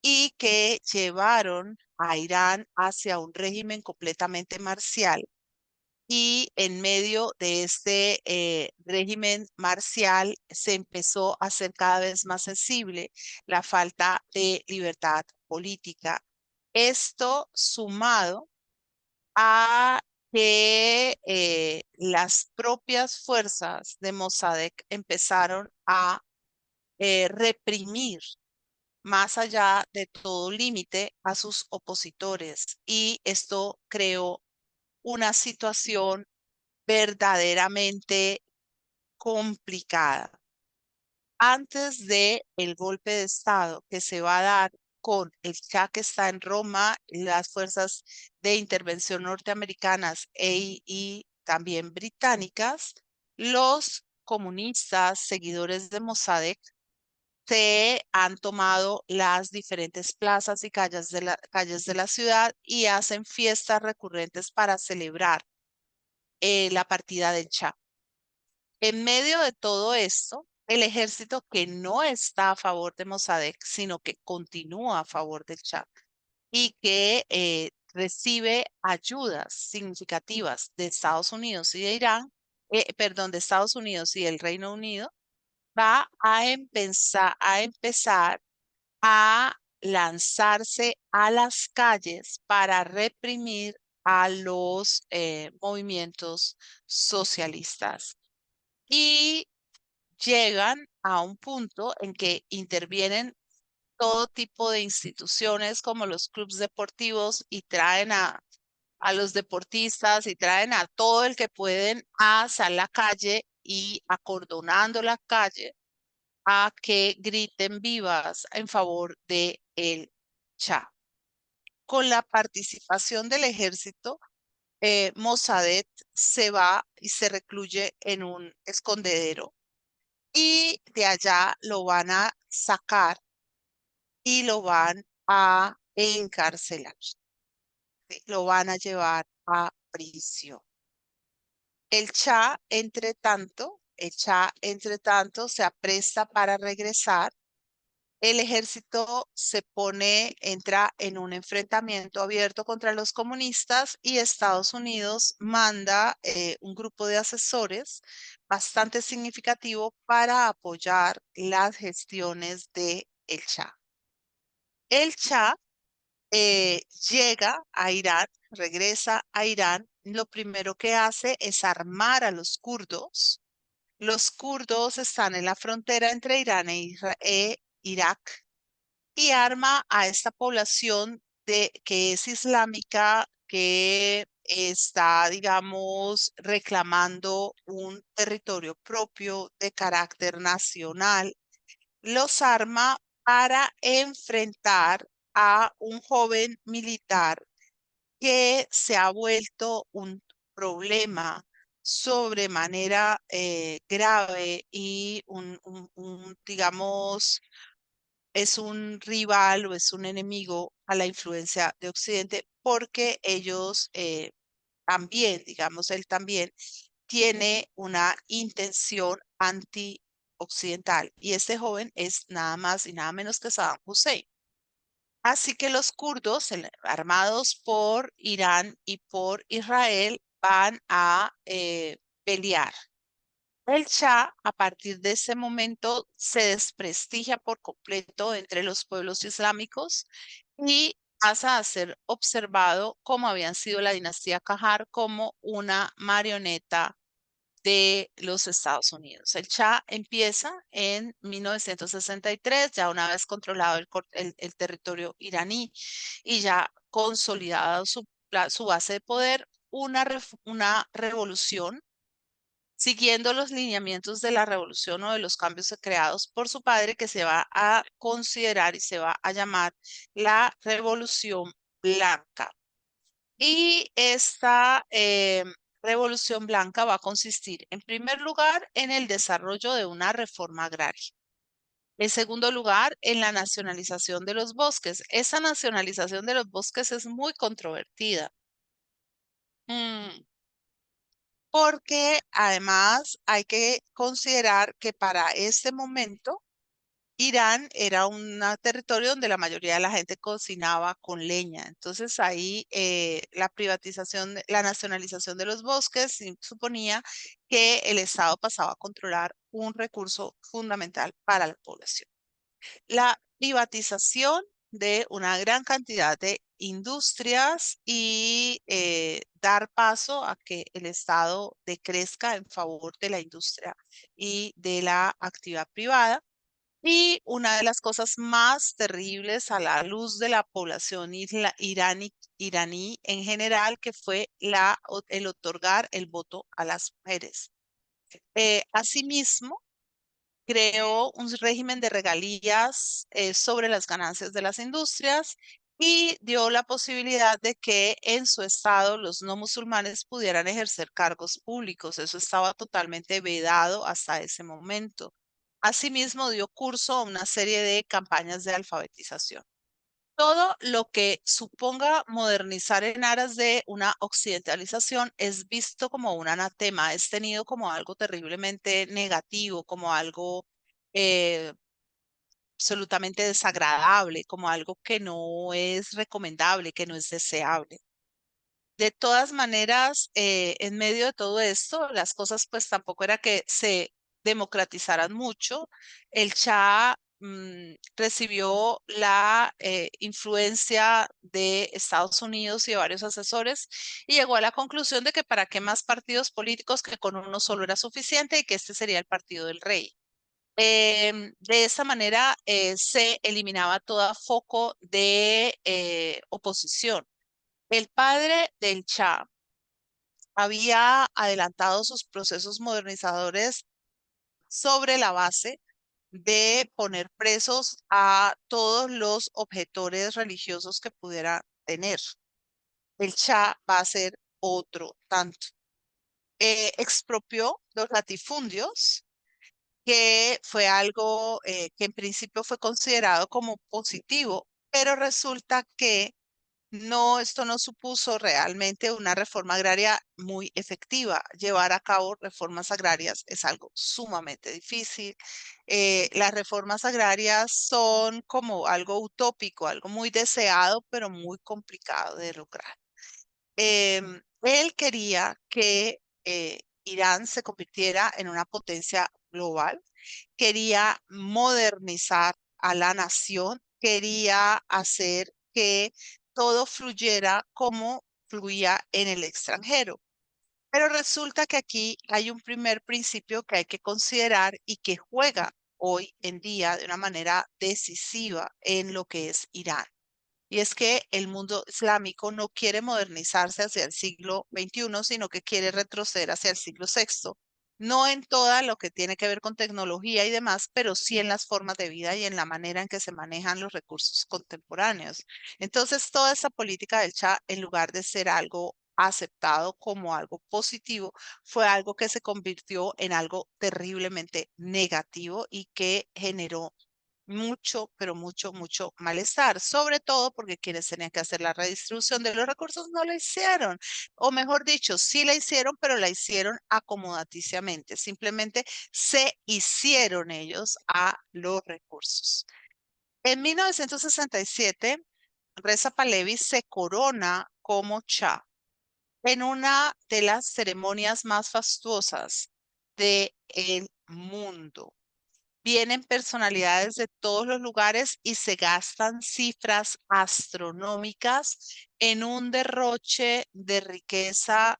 y que llevaron a Irán hacia un régimen completamente marcial. Y en medio de este régimen marcial se empezó a ser cada vez más sensible la falta de libertad política. Esto sumado a que las propias fuerzas de Mossadegh empezaron a reprimir más allá de todo límite a sus opositores y esto creó una situación verdaderamente complicada. Antes de el golpe de Estado que se va a dar con el Shah que está en Roma, las fuerzas de intervención norteamericanas y también británicas, los comunistas, seguidores de Mossadegh, se han tomado las diferentes plazas y calles de la ciudad y hacen fiestas recurrentes para celebrar la partida del Shah. En medio de todo esto, el ejército que no está a favor de Mossadegh, sino que continúa a favor del Shah y que recibe ayudas significativas de Estados Unidos y de Irán, perdón, de Estados Unidos y del Reino Unido, va a empezar a lanzarse a las calles para reprimir a los movimientos socialistas. Y llegan a un punto en que intervienen todo tipo de instituciones como los clubes deportivos y traen a los deportistas y traen a todo el que pueden a la calle y acordonando la calle a que griten vivas en favor de el Shah. Con la participación del ejército, Mossadegh se va y se recluye en un escondedero y de allá lo van a sacar y lo van a encarcelar, ¿sí? Lo van a llevar a prisión. El Shah, entre tanto, se apresta para regresar. El ejército entra en un enfrentamiento abierto contra los comunistas y Estados Unidos manda un grupo de asesores bastante significativo para apoyar las gestiones de el Shah. El Shah llega a Irán, regresa a Irán, lo primero que hace es armar a los kurdos. Los kurdos están en la frontera entre Irán e Irak y arma a esta población que es islámica, que está, digamos, reclamando un territorio propio de carácter nacional, los arma para enfrentar a un joven militar que se ha vuelto un problema sobremanera grave y digamos, es un rival o es un enemigo a la influencia de Occidente porque ellos también, digamos, él también tiene una intención anti-occidental y este joven es nada más y nada menos que Saddam Hussein. Así que los kurdos, armados por Irán y por Israel, van a pelear. El Shah, a partir de ese momento, se desprestigia por completo entre los pueblos islámicos y pasa a ser observado como habían sido la dinastía Qajar como una marioneta de los Estados Unidos. El Shah empieza en 1963, ya una vez controlado el territorio iraní y ya consolidada su base de poder, una revolución siguiendo los lineamientos de la revolución o de los cambios creados por su padre, que se va a considerar y se va a llamar la Revolución Blanca. Y esta Revolución Blanca va a consistir, en primer lugar, en el desarrollo de una reforma agraria. En segundo lugar, en la nacionalización de los bosques. Esa nacionalización de los bosques es muy controvertida. Mm, Porque además hay que considerar que para este momento Irán era un territorio donde la mayoría de la gente cocinaba con leña. Entonces ahí la privatización, la nacionalización de los bosques suponía que el Estado pasaba a controlar un recurso fundamental para la población. La privatización de una gran cantidad de industrias y dar paso a que el Estado decrezca en favor de la industria y de la actividad privada. Y una de las cosas más terribles a la luz de la población iraní en general, que fue el otorgar el voto a las mujeres. Asimismo, creó un régimen de regalías sobre las ganancias de las industrias y dio la posibilidad de que en su estado los no musulmanes pudieran ejercer cargos públicos. Eso estaba totalmente vedado hasta ese momento. Asimismo, dio curso a una serie de campañas de alfabetización. Todo lo que suponga modernizar en aras de una occidentalización es visto como un anatema, es tenido como algo terriblemente negativo, como algo eh, absolutamente desagradable, como algo que no es recomendable, que no es deseable. De todas maneras, en medio de todo esto, las cosas pues tampoco era que se democratizaran mucho. El Shah recibió la influencia de Estados Unidos y de varios asesores y llegó a la conclusión de que para qué más partidos políticos, que con uno solo era suficiente y que este sería el partido del rey. De esa manera se eliminaba todo foco de oposición. El padre del Shah había adelantado sus procesos modernizadores sobre la base de poner presos a todos los objetores religiosos que pudiera tener. El Shah va a ser otro tanto. Expropió los latifundios, que fue algo que en principio fue considerado como positivo, pero resulta que no, esto no supuso realmente una reforma agraria muy efectiva. Llevar a cabo reformas agrarias es algo sumamente difícil. Las reformas agrarias son como algo utópico, algo muy deseado, pero muy complicado de lograr. Él quería que Irán se convirtiera en una potencia global, quería modernizar a la nación, quería hacer que todo fluyera como fluía en el extranjero. Pero resulta que aquí hay un primer principio que hay que considerar y que juega hoy en día de una manera decisiva en lo que es Irán. Y es que el mundo islámico no quiere modernizarse hacia el siglo XXI, sino que quiere retroceder hacia el siglo sexto. No en toda lo que tiene que ver con tecnología y demás, pero sí en las formas de vida y en la manera en que se manejan los recursos contemporáneos. Entonces, toda esa política del Shah, en lugar de ser algo aceptado como algo positivo, fue algo que se convirtió en algo terriblemente negativo y que generó mucho, pero mucho malestar, sobre todo porque quienes tenían que hacer la redistribución de los recursos no lo hicieron, o mejor dicho, sí la hicieron, pero la hicieron acomodaticiamente, simplemente se hicieron ellos a los recursos. En 1967 Reza Pahlavi se corona como Shah en una de las ceremonias más fastuosas del mundo. Vienen personalidades de todos los lugares y se gastan cifras astronómicas en un derroche de riqueza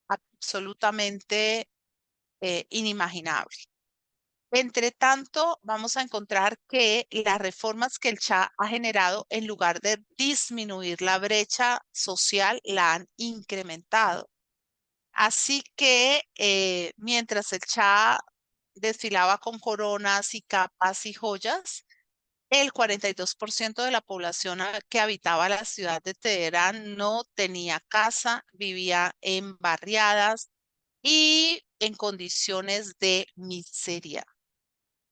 absolutamente inimaginable. Entre tanto, vamos a encontrar que las reformas que el Shah ha generado, en lugar de disminuir la brecha social, la han incrementado. Así que mientras el Shah desfilaba con coronas y capas y joyas, el 42% de la población que habitaba la ciudad de Teherán no tenía casa, vivía en barriadas y en condiciones de miseria.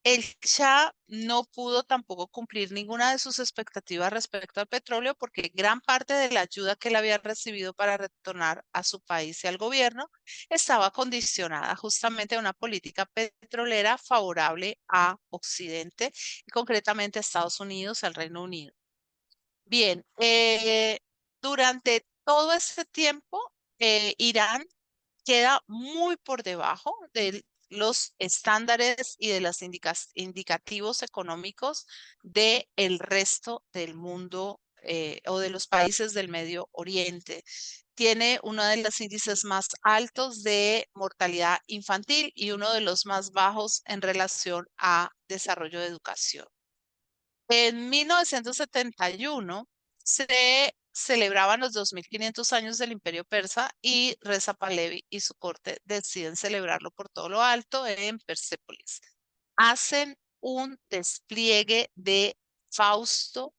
El Shah no pudo tampoco cumplir ninguna de sus expectativas respecto al petróleo porque gran parte de la ayuda que él había recibido para retornar a su país y al gobierno estaba condicionada justamente a una política petrolera favorable a Occidente y concretamente a Estados Unidos, al Reino Unido. Bien, durante todo ese tiempo, Irán queda muy por debajo de los estándares y de los indicativos económicos del resto del mundo o de los países del Medio Oriente. Tiene uno de los índices más altos de mortalidad infantil y uno de los más bajos en relación a desarrollo de educación. En 1971 se celebraban los 2500 años del Imperio Persa y Reza Pahlavi y su corte deciden celebrarlo por todo lo alto en Persépolis. Hacen un despliegue de Fausto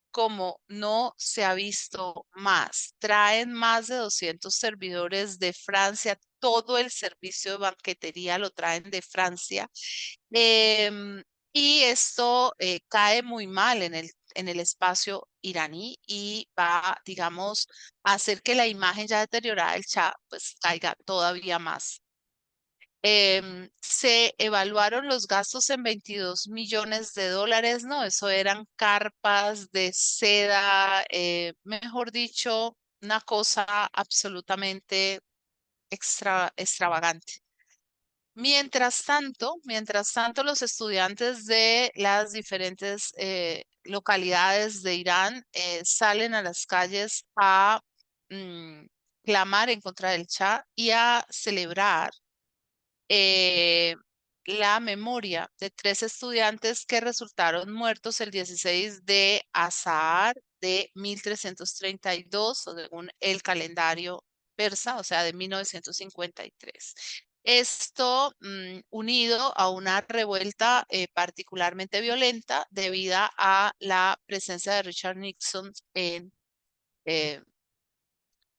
como no se ha visto más. Traen más de 200 servidores de Francia, todo el servicio de banquetería lo traen de Francia. Em, y esto cae muy mal en el espacio iraní y va, digamos, a hacer que la imagen ya deteriorada del Shah pues caiga todavía más. Se evaluaron los gastos en 22 millones de dólares, ¿no? Eso eran carpas de seda, mejor dicho, una cosa absolutamente extravagante. Mientras tanto, los estudiantes de las diferentes localidades de Irán salen a las calles a mm, clamar en contra del Shah y a celebrar eh, la memoria de tres estudiantes que resultaron muertos el 16 de Azar de 1332, o según el calendario persa, o sea, de 1953. Esto unido a una revuelta particularmente violenta debido a la presencia de Richard Nixon eh,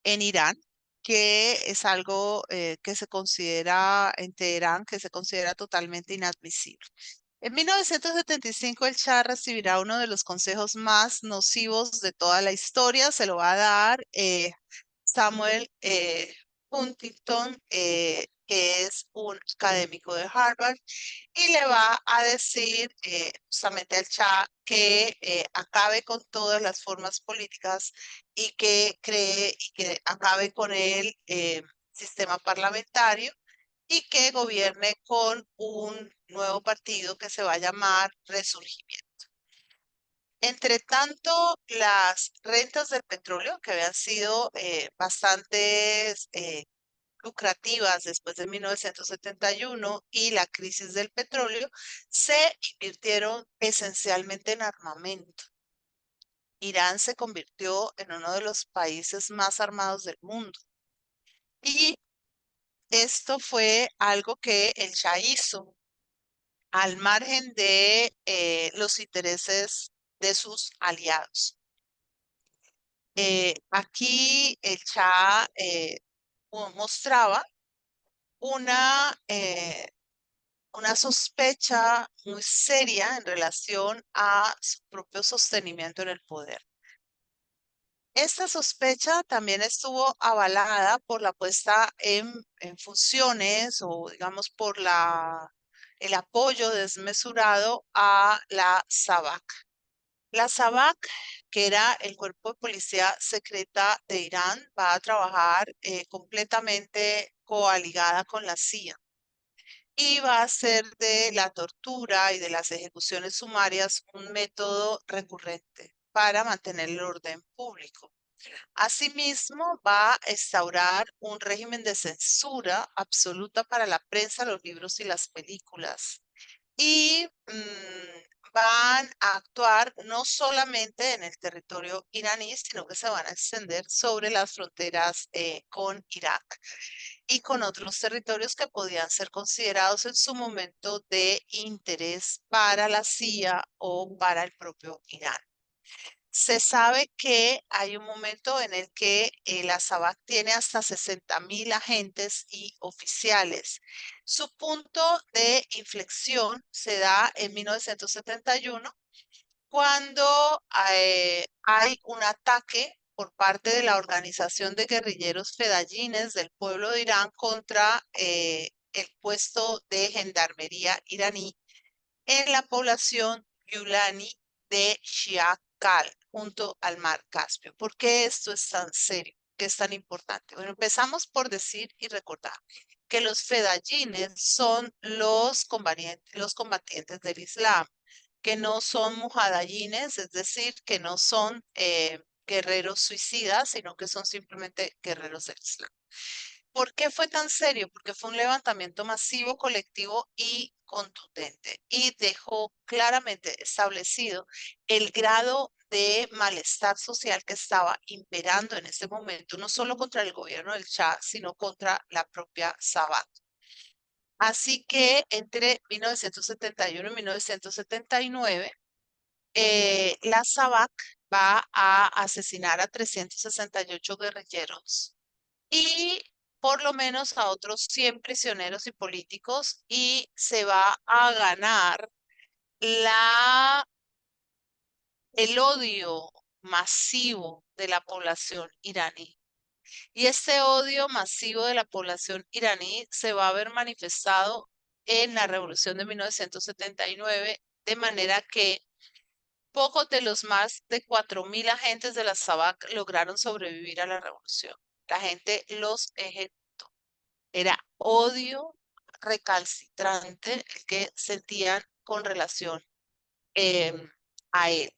en Irán, que es algo que se considera en Teherán, que se considera totalmente inadmisible. En 1975 el Shah recibirá uno de los consejos más nocivos de toda la historia. Se lo va a dar Samuel Huntington, que es un académico de Harvard, y le va a decir justamente al Shah que acabe con todas las formas políticas y que cree y que acabe con el sistema parlamentario y que gobierne con un nuevo partido que se va a llamar Resurgimiento. Entre tanto, las rentas del petróleo, que habían sido bastante lucrativas después de 1971 y la crisis del petróleo, se invirtieron esencialmente en armamento. Irán se convirtió en uno de los países más armados del mundo. Y esto fue algo que el Shah hizo al margen de los intereses de sus aliados. Aquí el Shah mostraba una, una sospecha muy seria en relación a su propio sostenimiento en el poder. Esta sospecha también estuvo avalada por la puesta en funciones o digamos por el apoyo desmesurado a la SAVAK. La SAVAK, que era el cuerpo de policía secreta de Irán, va a trabajar completamente coaligada con la CIA y va a hacer de la tortura y de las ejecuciones sumarias un método recurrente para mantener el orden público. Asimismo, va a instaurar un régimen de censura absoluta para la prensa, los libros y las películas. Y van a actuar no solamente en el territorio iraní, sino que se van a extender sobre las fronteras con Irak y con otros territorios que podían ser considerados en su momento de interés para la CIA o para el propio Irán. Se sabe que hay un momento en el que la SAVAK tiene hasta 60.000 agentes y oficiales. Su punto de inflexión se da en 1971 cuando hay un ataque por parte de la organización de guerrilleros fedayines del pueblo de Irán contra el puesto de gendarmería iraní en la población Yulani de Shiakal, junto al mar Caspio. ¿Por qué esto es tan serio? ¿Qué es tan importante? Bueno, empezamos por decir y recordar que los fedayines son los combatientes del Islam, que no son mujahidines, es decir, que no son guerreros suicidas, sino que son simplemente guerreros del Islam. ¿Por qué fue tan serio? Porque fue un levantamiento masivo, colectivo y contundente y dejó claramente establecido el grado de malestar social que estaba imperando en ese momento, no solo contra el gobierno del Shah, sino contra la propia Sabat. Así que entre 1971 y 1979, la SAVAK va a asesinar a 368 guerrilleros y por lo menos a otros 100 prisioneros y políticos y se va a ganar la, el odio masivo de la población iraní. Y este odio masivo de la población iraní se va a ver manifestado en la revolución de 1979, de manera que pocos de los más de 4.000 agentes de la SAVAK lograron sobrevivir a la revolución. La gente los ejecutó. Era odio recalcitrante el que sentían con relación em, a él.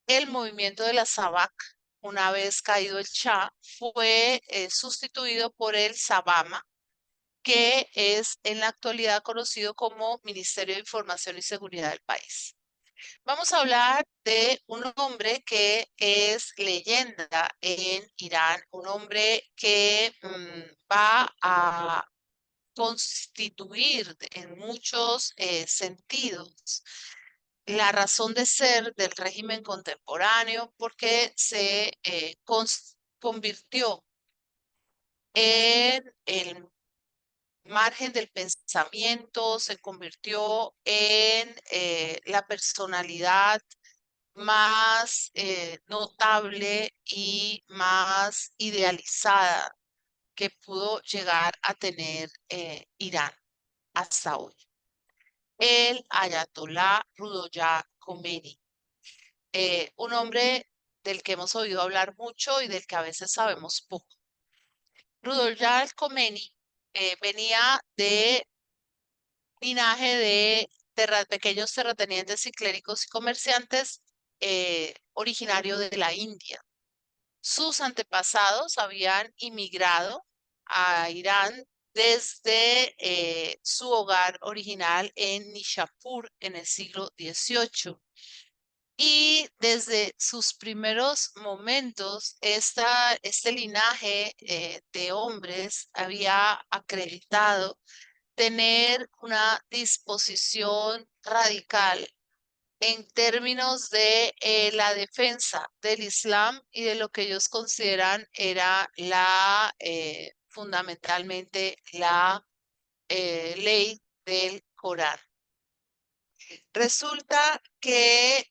El movimiento de la SAVAK, una vez caído el Shah, fue sustituido por el SABAMA, que es en la actualidad conocido como Ministerio de Información y Seguridad del país. Vamos a hablar de un hombre que es leyenda en Irán, un hombre que va a constituir en muchos sentidos la razón de ser del régimen contemporáneo porque se convirtió en el margen del pensamiento, se convirtió en la personalidad más notable y más idealizada que pudo llegar a tener Irán hasta hoy. El Ayatolá Ruhollah Khomeini, un hombre del que hemos oído hablar mucho y del que a veces sabemos poco. Ruhollah Khomeini venía de linaje de pequeños terratenientes y clérigos y comerciantes originario de la India. Sus antepasados habían inmigrado a Irán desde su hogar original en Nishapur en el siglo XVIII. Y desde sus primeros momentos, este linaje de hombres había acreditado tener una disposición radical en términos de la defensa del Islam y de lo que ellos consideran era fundamentalmente la ley del Corán. Resulta que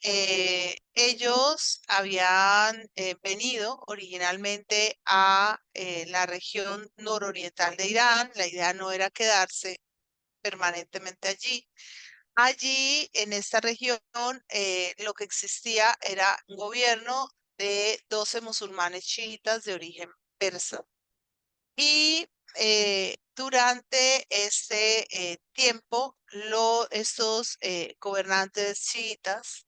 ellos habían venido originalmente a la región nororiental de Irán. La idea no era quedarse permanentemente allí, Allí, en esta región, lo que existía era un gobierno de 12 musulmanes chiitas de origen persa. Y durante este tiempo, estos gobernantes chiitas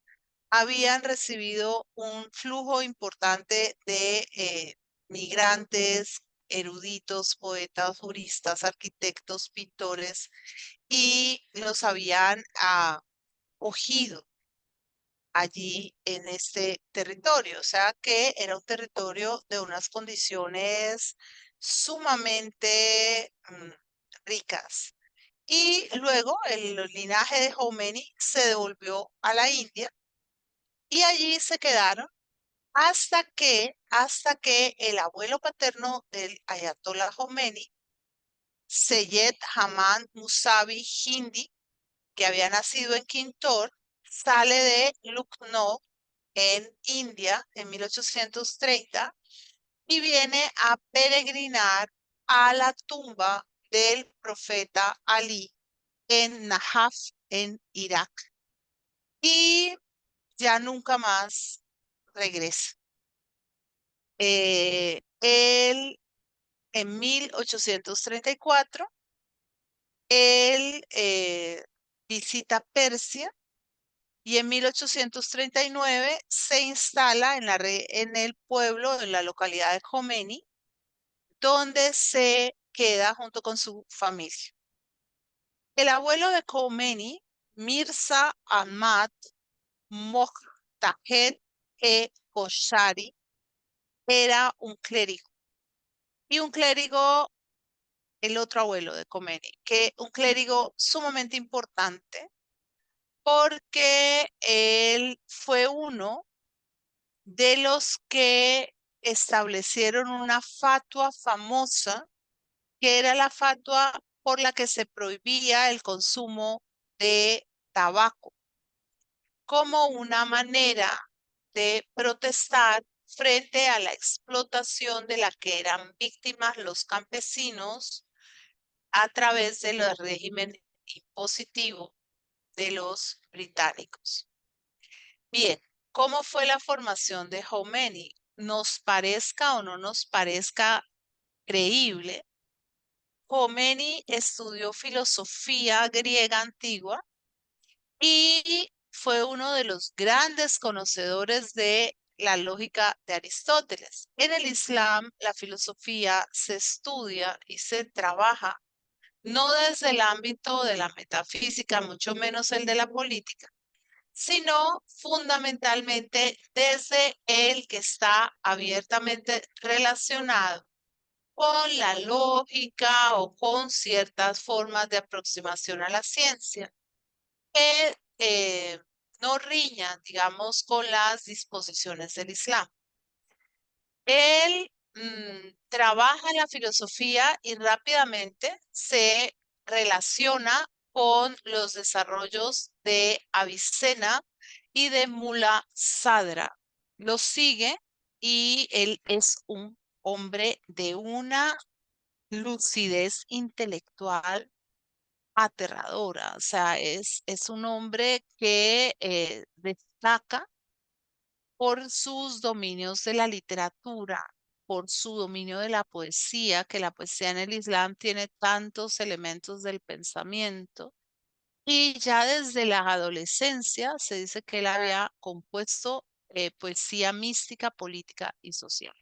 habían recibido un flujo importante de migrantes, eruditos, poetas, juristas, arquitectos, pintores, y los habían acogido allí en este territorio. O sea que era un territorio de unas condiciones sumamente ricas. Y luego el linaje de Khomeini se devolvió a la India y allí se quedaron hasta que el abuelo paterno del Ayatollah Khomeini, Seyed Hamad Musavi Hindi, que había nacido en Kintor, sale de Lucknow en India en 1830 y viene a peregrinar a la tumba del profeta Ali en Najaf, en Irak. Y ya nunca más regresa. Él, en 1834, él visita Persia y en 1839 se instala en el pueblo, en la localidad de Khomeini, donde se queda junto con su familia. El abuelo de Khomeini, Mirza Ahmad Mojtahed Koshari, era un clérigo. Y un clérigo, el otro abuelo de Khomeini, que un clérigo sumamente importante porque él fue uno de los que establecieron una fatua famosa, que era la fatua por la que se prohibía el consumo de tabaco, como una manera de protestar frente a la explotación de la que eran víctimas los campesinos a través del régimen impositivo de los británicos. Bien, ¿cómo fue la formación de Khomeini? Nos parezca o no nos parezca creíble, Khomeini estudió filosofía griega antigua y fue uno de los grandes conocedores de la lógica de Aristóteles. En el Islam, la filosofía se estudia y se trabaja no desde el ámbito de la metafísica, mucho menos el de la política, sino fundamentalmente desde el que está abiertamente relacionado con la lógica o con ciertas formas de aproximación a la ciencia que no riñan, digamos, con las disposiciones del Islam. Él trabaja en la filosofía y rápidamente se relaciona con los desarrollos de Avicena y de Mula Sadra. Lo sigue y él es un hombre de una lucidez intelectual aterradora. O sea, es un hombre que destaca por sus dominios de la literatura, por su dominio de la poesía, que la poesía en el Islam tiene tantos elementos del pensamiento. Y ya desde la adolescencia se dice que él había compuesto poesía mística, política y social.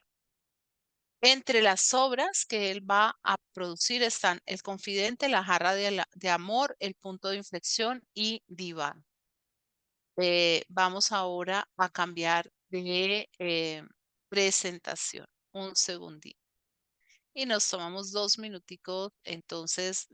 Entre las obras que él va a producir están El Confidente, La Jarra de Amor, El Punto de Inflexión y Diván. Vamos ahora a cambiar de presentación. Un segundito. Y nos tomamos 2 minuticos entonces